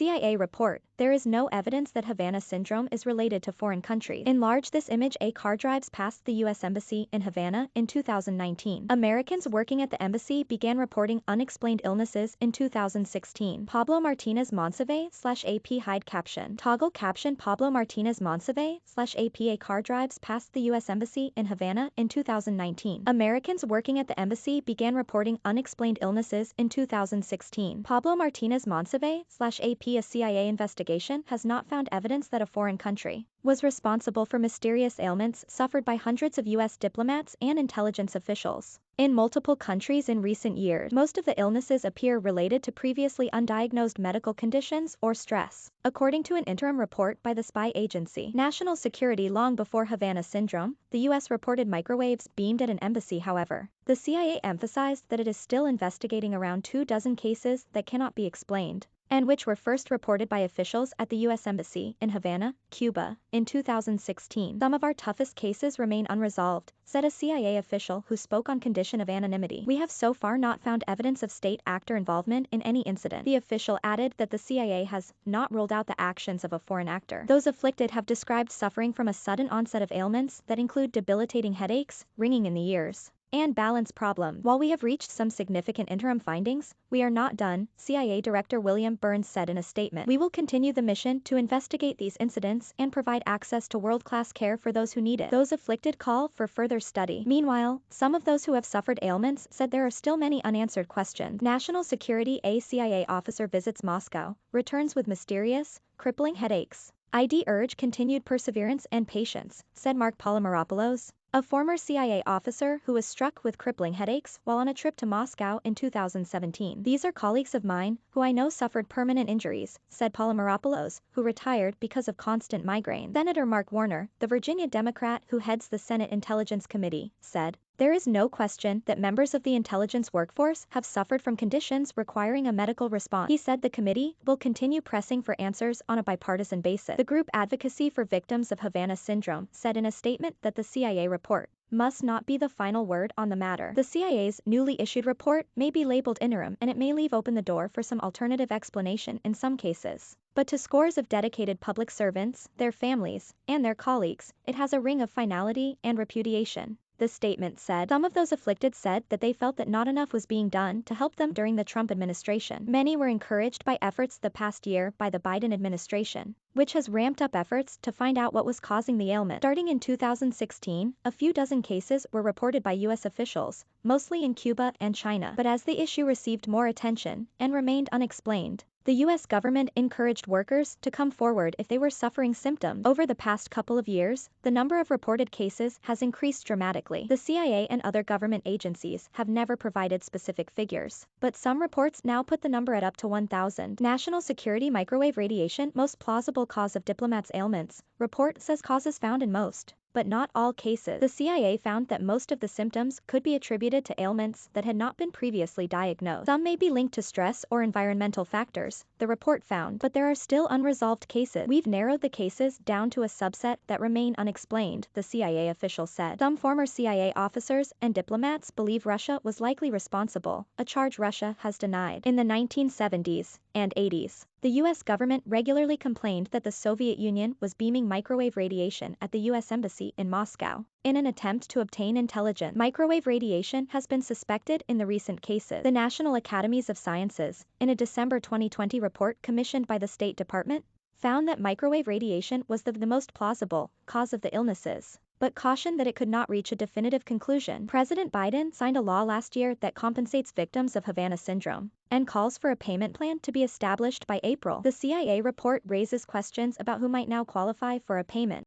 CIA report, there is no evidence that Havana Syndrome is related to foreign countries. Enlarge this image. A car drives past the U.S. Embassy in Havana in 2019. Americans working at the embassy began reporting unexplained illnesses in 2016. Pablo Martinez Monsivais /AP hide caption. Toggle caption. Pablo Martinez Monsivais /AP. A car drives past the U.S. Embassy in Havana in 2019. Americans working at the embassy began reporting unexplained illnesses in 2016. Pablo Martinez Monsivais /AP. A CIA investigation has not found evidence that a foreign country was responsible for mysterious ailments suffered by hundreds of U.S. diplomats and intelligence officials in multiple countries in recent years. Most of the illnesses appear related to previously undiagnosed medical conditions or stress, according to an interim report by the spy agency National Security. Long before Havana Syndrome, the U.S. reported microwaves beamed at an embassy. However, the CIA emphasized that it is still investigating around 24 cases that cannot be explained, and which were first reported by officials at the U.S. Embassy in Havana, Cuba, in 2016. Some of our toughest cases remain unresolved, said a CIA official who spoke on condition of anonymity. We have so far not found evidence of state actor involvement in any incident. The official added that the CIA has not ruled out the actions of a foreign actor. Those afflicted have described suffering from a sudden onset of ailments that include debilitating headaches, ringing in the ears, and balance problem. While we have reached some significant interim findings, we are not done, CIA Director William Burns said in a statement. We will continue the mission to investigate these incidents and provide access to world-class care for those who need it. Those afflicted call for further study. Meanwhile, some of those who have suffered ailments said there are still many unanswered questions. National Security. A CIA officer visits Moscow, returns with mysterious, crippling headaches. ID urge continued perseverance and patience, said Mark Palomaropoulos, a former CIA officer who was struck with crippling headaches while on a trip to Moscow in 2017. These are colleagues of mine who I know suffered permanent injuries, said Palomaropoulos, who retired because of constant migraine. Senator Mark Warner, the Virginia Democrat who heads the Senate Intelligence Committee, said, "There is no question that members of the intelligence workforce have suffered from conditions requiring a medical response." He said the committee will continue pressing for answers on a bipartisan basis. The group Advocacy for Victims of Havana Syndrome said in a statement that the CIA report must not be the final word on the matter. The CIA's newly issued report may be labeled interim, and it may leave open the door for some alternative explanation in some cases. But to scores of dedicated public servants, their families, and their colleagues, it has a ring of finality and repudiation. The statement said some of those afflicted said that they felt that not enough was being done to help them during the Trump administration. Many were encouraged by efforts the past year by the Biden administration, which has ramped up efforts to find out what was causing the ailment. Starting in 2016, a few dozen cases were reported by U.S. officials, mostly in Cuba and China. But as the issue received more attention and remained unexplained, the U.S. government encouraged workers to come forward if they were suffering symptoms. Over the past couple of years, the number of reported cases has increased dramatically. The CIA and other government agencies have never provided specific figures, but some reports now put the number at up to 1,000. National Security. Microwave radiation, most plausible cause of diplomats' ailments, report says causes found in most, but not all cases. The CIA found that most of the symptoms could be attributed to ailments that had not been previously diagnosed. Some may be linked to stress or environmental factors, the report found, but there are still unresolved cases. We've narrowed the cases down to a subset that remain unexplained, the CIA official said. Some former CIA officers and diplomats believe Russia was likely responsible, a charge Russia has denied. In the 1970s and 80s, the U.S. government regularly complained that the Soviet Union was beaming microwave radiation at the U.S. Embassy in Moscow in an attempt to obtain intelligence. Microwave radiation has been suspected in the recent cases. The National Academies of Sciences, in a December 2020 report commissioned by the State Department, found that microwave radiation was the most plausible cause of the illnesses, but cautioned that it could not reach a definitive conclusion. President Biden signed a law last year that compensates victims of Havana Syndrome and calls for a payment plan to be established by April. The CIA report raises questions about who might now qualify for a payment.